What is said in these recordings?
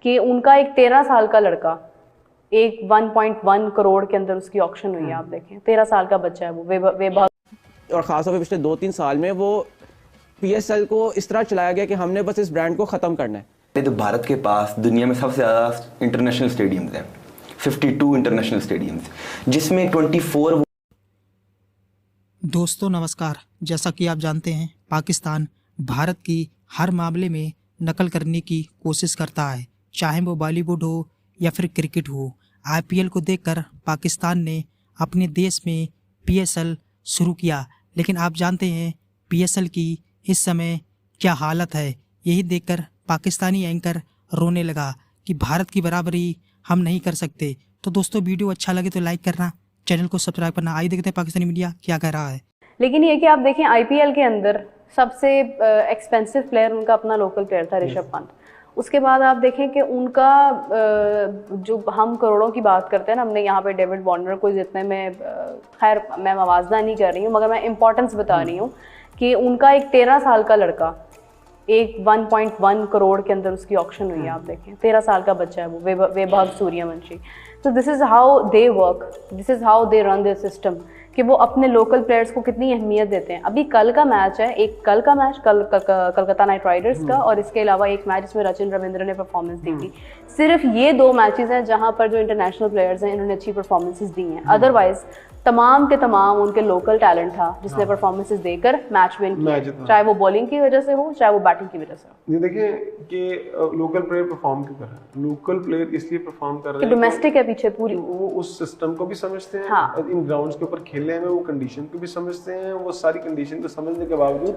कि उनका एक 13 साल का लड़का, एक 1.1 करोड़ के अंदर उसकी ऑक्शन हुई है। आप देखें 13 साल का बच्चा है वो वैभव, और ख़ासतौर पर पिछले 2-3 साल में वो PSL को इस तरह चलाया गया कि हमने बस इस ब्रांड को ख़त्म करना है। तो भारत के पास दुनिया में सबसे ज़्यादा इंटरनेशनल स्टेडियम्स हैं, 52 इंटरनेशनल स्टेडियम्स, जिसमें 24। दोस्तों नमस्कार। जैसा कि आप जानते हैं पाकिस्तान भारत की हर मामले में नकल करने की कोशिश करता है, चाहे वो बॉलीवुड हो या फिर क्रिकेट हो। IPL को देखकर पाकिस्तान ने अपने देश में PSL शुरू किया, लेकिन आप जानते हैं PSL की इस समय क्या हालत है। यही देखकर पाकिस्तानी एंकर रोने लगा कि भारत की बराबरी हम नहीं कर सकते। तो दोस्तों वीडियो अच्छा लगे तो लाइक करना, चैनल को सब्सक्राइब करना। आइए देखते हैं पाकिस्तानी मीडिया क्या कह रहा है। लेकिन ये कि आप देखें IPL के अंदर सबसे एक्सपेंसिव प्लेयर उनका अपना लोकल प्लेयर था ऋषभ पंत। उसके बाद आप देखें कि उनका जो हम करोड़ों की बात करते हैं ना, हमने यहाँ पे डेविड वार्नर को जितने में, खैर मैं मवाजना नहीं कर रही हूँ मगर मैं इंपॉर्टेंस बता रही हूँ कि उनका एक 13 साल का लड़का, एक 1.1 करोड़ के अंदर उसकी ऑक्शन हुई है। आप देखें 13 साल का बच्चा है वो वैभव सूर्यवंशी। तो this is how they work, this is how they run there system, कि वो अपने लोकल प्लेयर्स को कितनी अहमियत देते हैं। अभी कल का मैच है, एक कल का मैच कलकत्ता नाइट राइडर्स का, और इसके अलावा एक मैच जिसमें सचिन रविंद्र ने परफॉर्मेंस दी थी। सिर्फ ये 2 मैचेस हैं जहां पर जो इंटरनेशनल प्लेयर्स हैं इन्होंने अच्छी परफॉर्मेंसेस दी हैं। अदरवाइज तमाम के तमाम उनके लोकल टैलेंट था जिसने परफॉर्मेंसेस देकर मैच विन किया, चाहे वो बॉलिंग की वजह से हो चाहे वो बैटिंग की वजह से हो। ये देखिए कि लोकल प्लेयर परफॉर्म क्यों कर रहे हैं। लोकल प्लेयर इसलिए परफॉर्म कर रहे हैं डोमेस्टिक है पीछे पूरी, वो उस सिस्टम को भी समझते हैं। हाँ। इन ग्राउंड्स के ऊपर खेलने में वो कंडीशन को भी समझते हैं। वो सारी कंडीशन को समझने के बावजूद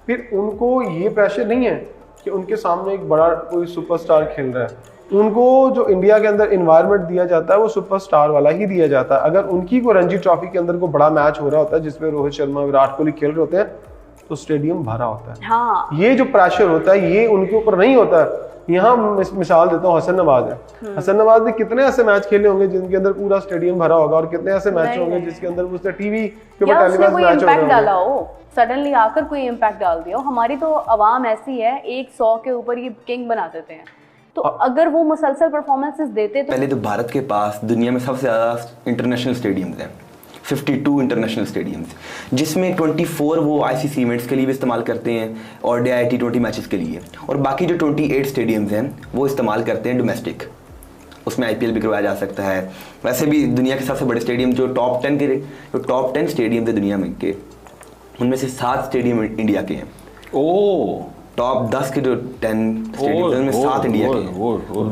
फिर उनको ये प्रेशर नहीं है कि उनके सामने एक बड़ा कोई सुपरस्टार खेल रहा है। उनको जो इंडिया के अंदर इन्वायरमेंट दिया जाता है वो सुपरस्टार वाला ही दिया जाता है। अगर उनकी को रणजी ट्रॉफी के अंदर को बड़ा मैच हो रहा होता है जिसमें रोहित शर्मा विराट कोहली खेल रहे होते हैं तो स्टेडियम भरा होता है। हाँ। ये जो प्रेशर होता है ये उनके ऊपर नहीं होता है। यहाँ मिसाल देता हूँ, हसन नवाज है। हसन नवाज ने कितने ऐसे मैच खेले होंगे जिनके अंदर पूरा स्टेडियम भरा होगा, और कितने ऐसे मैच होंगे जिसके अंदर उसने टीवी के ऊपर टेलीविजन मैच इम्पैक्ट डाला हो, सडनली आकर कोई इम्पैक्ट डाल दिया हो। हमारी तो आवाम ऐसी है, 100 के ऊपर ये किंग बना देते हैं। तो अगर वो मुसलसल परफॉर्मेंसेस देते तो पहले तो भारत के पास दुनिया में सबसे ज़्यादा इंटरनेशनल स्टेडियम्स हैं, 52 इंटरनेशनल स्टेडियम्स, जिसमें 24 वो ICC इवेंट्स के लिए भी इस्तेमाल करते हैं और ODI T20 मैचेस के लिए, और बाकी जो 28 स्टेडियम्स हैं वो इस्तेमाल करते हैं डोमेस्टिक। उसमें IPL भी करवाया जा सकता है। वैसे भी दुनिया के सबसे बड़े स्टेडियम जो टॉप 10 स्टेडियम है दुनिया में के, उनमें से 7 स्टेडियम इंडिया के हैं। टॉप 10 के जो 10 स्टेडियम उनमें 7 इंडिया के हैं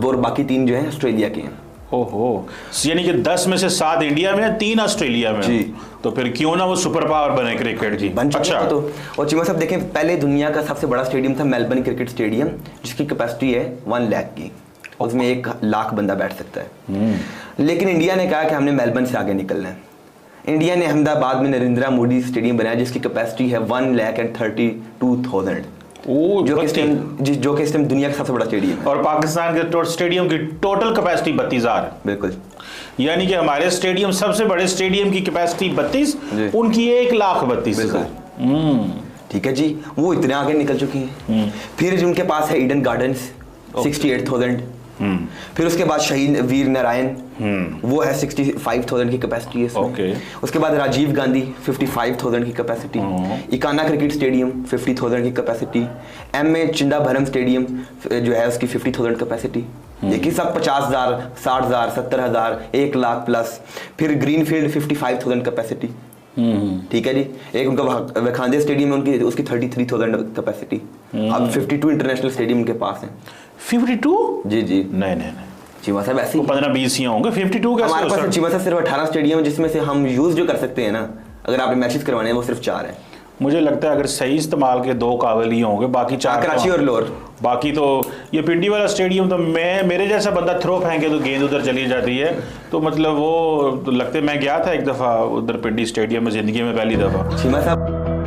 और बाकी 3 जो हैं ऑस्ट्रेलिया के हैं। ओहो, यानी कि 10 में से 7 इंडिया में है, 3 ऑस्ट्रेलिया में जी। तो फिर क्यों ना वो सुपर पावर बने क्रिकेट की। बन चुका है तो। और चिमा साहब देखें, पहले दुनिया का सबसे बड़ा स्टेडियम था मेलबर्न क्रिकेट स्टेडियम, जिसकी कैपेसिटी है 1 लाख की, उसमें 1 लाख बंदा बैठ सकता है। लेकिन इंडिया ने कहा कि हमने मेलबर्न से आगे निकलना है। इंडिया ने अहमदाबाद में नरेंद्र मोदी स्टेडियम बनाया जिसकी कैपेसिटी है 1,32,000, जो कि इस टाइम दुनिया का सबसे बड़ा स्टेडियम है। और पाकिस्तान के स्टेडियम की टोटल कैपेसिटी 32,000 है। बिल्कुल, यानी कि हमारे स्टेडियम, सबसे बड़े स्टेडियम की कैपेसिटी 32, उनकी 1,32,000। ठीक है जी, वो इतने आगे निकल चुकी हैं। फिर उनके पास है ईडन गार्डन्स 68,000। फिर उसके बाद शहीद वीर नारायण, वो है 65,000 की कैपेसिटी है ओके। उसके बाद राजीव गांधी 55,000 की कैपेसिटी, इकाना क्रिकेट स्टेडियम 50,000 की कैपेसिटी, MA चिंदाभरम स्टेडियम जो है उसकी 50,000 कैपेसिटी। देखिए सब 50,000, 60,000, 70,000, 1 लाख प्लस। फिर ग्रीनफील्ड 55,000 कैपेसिटी। ठीक है जी। एक उनका वखांदे स्टेडियम है, उनकी उसकी 33,000 कैपेसिटी। अब 52 इंटरनेशनल स्टेडियम के पास है। 52? जी जी। नहीं चीमा साहब ऐसे 15-20 ही होंगे, 52 कैसे? हमारे पास चीमा साहब सिर्फ 18 स्टेडियम, जिसमें से हम यूज जो कर सकते हैं ना, अगर आपने मैचेस करवाने हैं, वो सिर्फ 4 है। मुझे लगता है अगर सही इस्तेमाल के 2 काबिल ही होंगे, बाकी 4 कराची और लाहौर। बाकी तो ये पिंडी वाला स्टेडियम तो मेरे जैसा बंदा थ्रो फेंके तो गेंद उधर चली जाती है। तो मतलब वो तो लगते, मैं गया था एक दफ़ा उधर पिंडी स्टेडियम में, ज़िंदगी में पहली दफ़ा। चीमा साहब